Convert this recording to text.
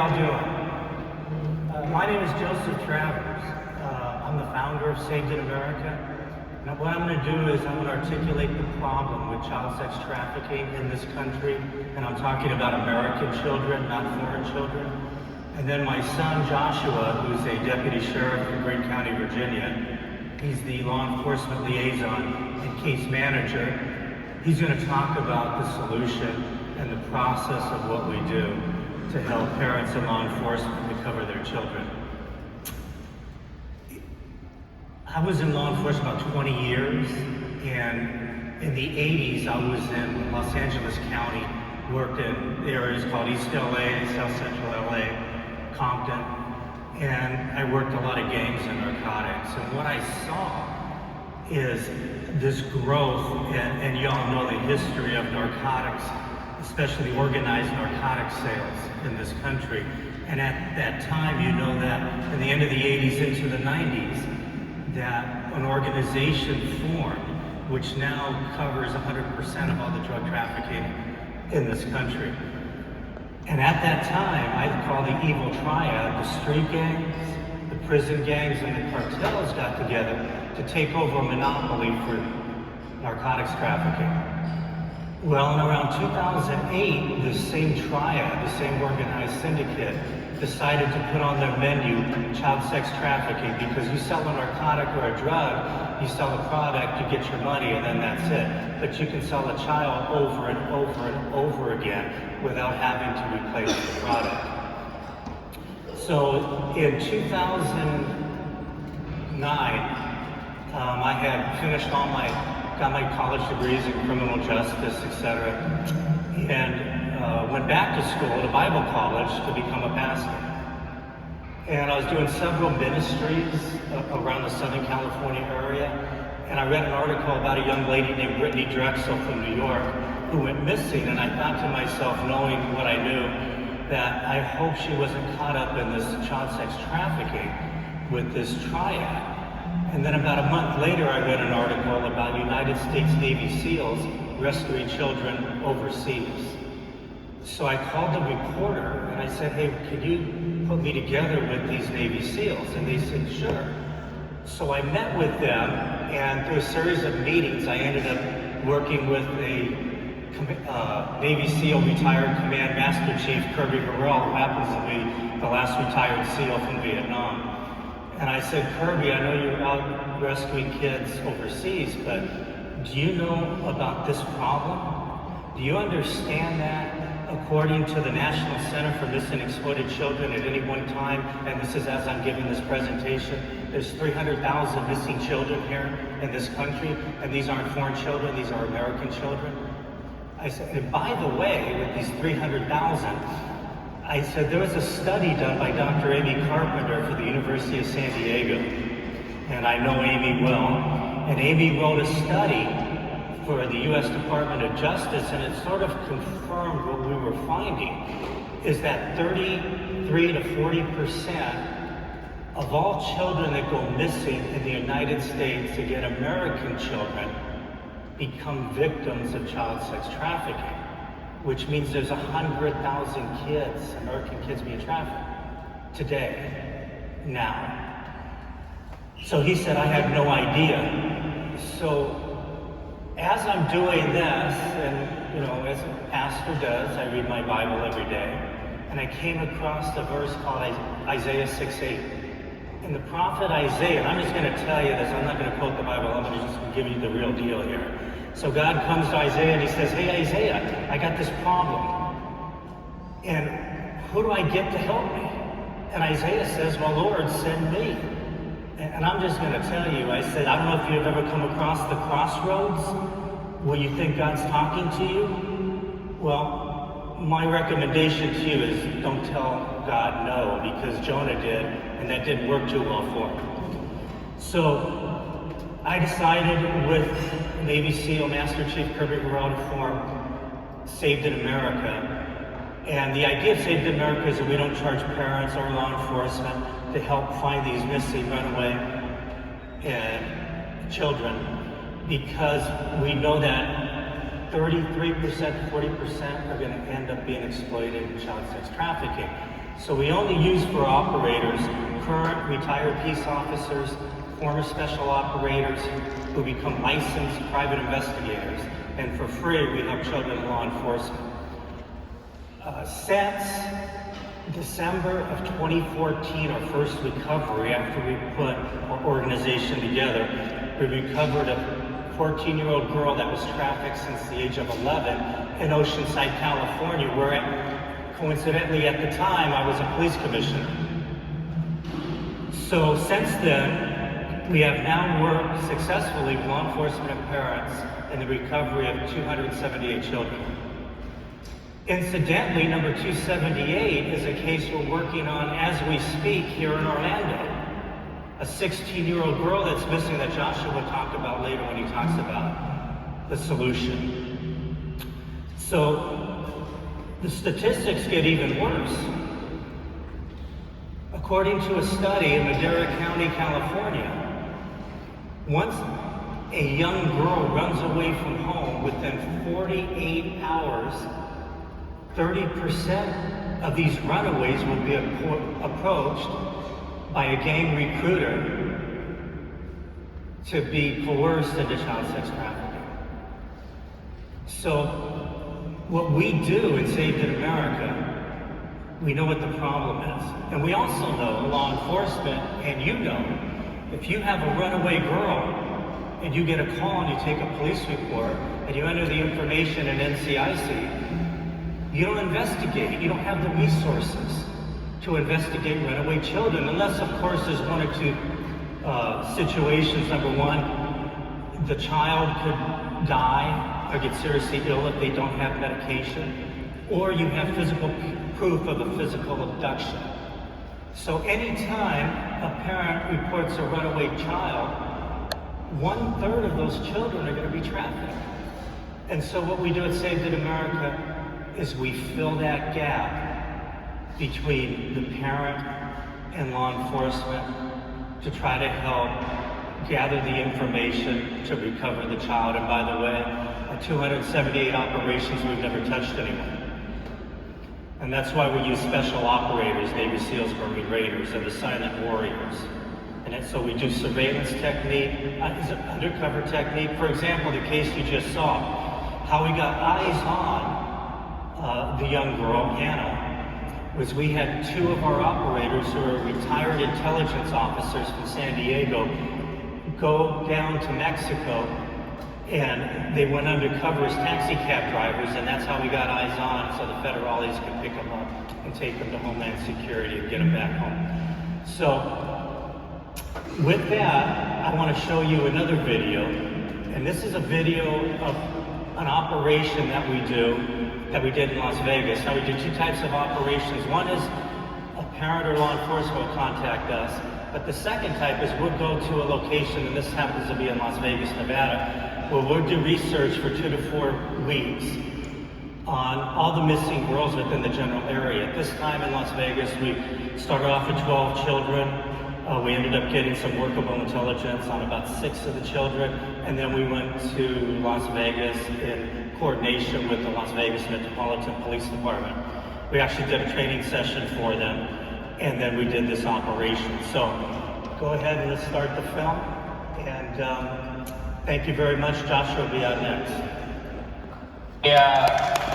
y'all doing? My name is Joseph Travers. I'm the founder of Saved in America. Now, what I'm going to do is I'm going to articulate the problem with child sex trafficking in this country, and I'm talking about American children, not foreign children. And then my son Joshua, who's a deputy sheriff in Greene County, Virginia, he's the law enforcement liaison and case manager. He's going to talk about the solution and the process of what we do to help parents and law enforcement recover their children. I was in law enforcement about 20 years, and in the 80s I was in Los Angeles County, worked in areas called East LA, South Central LA, Compton, and I worked a lot of gangs and narcotics. And what I saw is this growth, and y'all know the history of narcotics, especially organized narcotic sales in this country. And at that time, you know that in the end of the 80s into the 90s, that an organization formed, which now covers 100% of all the drug trafficking in this country. And at that time, I call the evil triad, the street gangs, the prison gangs, and the cartels got together to take over a monopoly for narcotics trafficking. Well, in around 2008, the same triad, the same organized syndicate, decided to put on their menu child sex trafficking, because you sell a narcotic or a drug, you sell a product, you get your money, and then that's it. But you can sell a child over and over and over again without having to replace the product. So in 2009, I had finished got my college degrees in criminal justice, etc., and went back to school at a Bible college to become a pastor. And I was doing several ministries around the Southern California area, and I read an article about a young lady named Brittany Drexel from New York who went missing, and I thought to myself, knowing what I knew, that I hope she wasn't caught up in this child sex trafficking with this triad. And then about a month later, I read an article about United States Navy SEALs rescuing children overseas. So I called the reporter and I said, hey, could you put me together with these Navy SEALs? And they said, sure. So I met with them, and through a series of meetings, I ended up working with a Navy SEAL retired Command Master Chief, Kirby Burrell, who happens to be the last retired SEAL from Vietnam. And I said, Kirby, I know you're out rescuing kids overseas, but do you know about this problem? Do you understand that according to the National Center for Missing and Exploited Children at any one time, and this is as I'm giving this presentation, there's 300,000 missing children here in this country, and these aren't foreign children, these are American children. I said, and by the way, with these 300,000, I said, there was a study done by Dr. Amy Carpenter for the University of San Diego, and I know Amy well, and Amy wrote a study for the U.S. Department of Justice, and it sort of confirmed what we were finding, is that 33 to 40% of all children that go missing in the United States, again American children, become victims of child sex trafficking, which means there's 100,000 kids, American kids, being trafficked today, now. So he said, I had no idea. So as I'm doing this, and as a pastor does, I read my Bible every day, and I came across a verse called Isaiah 6:8. And the prophet Isaiah, and I'm just going to tell you this, I'm not going to quote the Bible, I'm going to just give you the real deal here. So God comes to Isaiah and he says, hey Isaiah, I got this problem. And who do I get to help me? And Isaiah says, well, Lord, send me. And I'm just going to tell you, I said, I don't know if you've ever come across the crossroads where you think God's talking to you. Well, my recommendation to you is don't tell God no, because Jonah did, and that didn't work too well for him. So I decided with Navy SEAL Master Chief Kirby Burrell to form Saved in America. And the idea of Saved in America is that we don't charge parents or law enforcement to help find these missing runaway children, because we know that 33% to 40% are going to end up being exploited in child sex trafficking. So we only use for operators current retired peace officers, former special operators who become licensed private investigators, and for free we help children in law enforcement. Since December of 2014, our first recovery after we put our organization together, we recovered a 14-year-old girl that was trafficked since the age of 11 in Oceanside, California, where coincidentally at the time I was a police commissioner. So since then, we have now worked successfully with law enforcement and parents in the recovery of 278 children. Incidentally, number 278 is a case we're working on as we speak here in Orlando. A 16-year-old girl that's missing that Joshua will talk about later when he talks about the solution. So the statistics get even worse. According to a study in Madera County, California, once a young girl runs away from home within 48 hours, 30% of these runaways will be approached by a gang recruiter to be coerced into child sex trafficking. So what we do in Saved in America, we know what the problem is. And we also know, law enforcement, and you know, if you have a runaway girl and you get a call and you take a police report and you enter the information in NCIC, you don't investigate. You don't have the resources to investigate runaway children, unless, of course, there's one or two situations. Number one, the child could die or get seriously ill if they don't have medication, or you have physical proof of a physical abduction. So anytime a parent reports a runaway child, 1/3 of those children are going to be trafficked. And so what we do at Saved in America is we fill that gap between the parent and law enforcement to try to help gather the information to recover the child. And by the way, at 278 operations, we've never touched anyone. And that's why we use special operators, Navy SEALs, Army Raiders, and the silent warriors. And so we do surveillance technique, undercover technique. For example, the case you just saw, how we got eyes on the young girl, Hannah, was we had two of our operators who are retired intelligence officers from San Diego go down to Mexico, and they went undercover as taxi cab drivers, and that's how we got eyes on, so the federales could pick them up and take them to Homeland Security and get them back home. So with that, I want to show you another video, and this is a video of an operation that we did in Las Vegas. Now, we do two types of operations. One is a parent or law enforcement will contact us, but the second type is we'll go to a location, and this happens to be in Las Vegas, Nevada, where we'll do research for 2 to 4 weeks on all the missing girls within the general area. At this time in Las Vegas, we started off with 12 children. We ended up getting some workable intelligence on about 6 of the children, and then we went to Las Vegas in coordination with the Las Vegas Metropolitan Police Department. We actually did a training session for them, and then we did this operation. So go ahead and let's start the film, and thank you very much. Joshua will be out next. Yeah.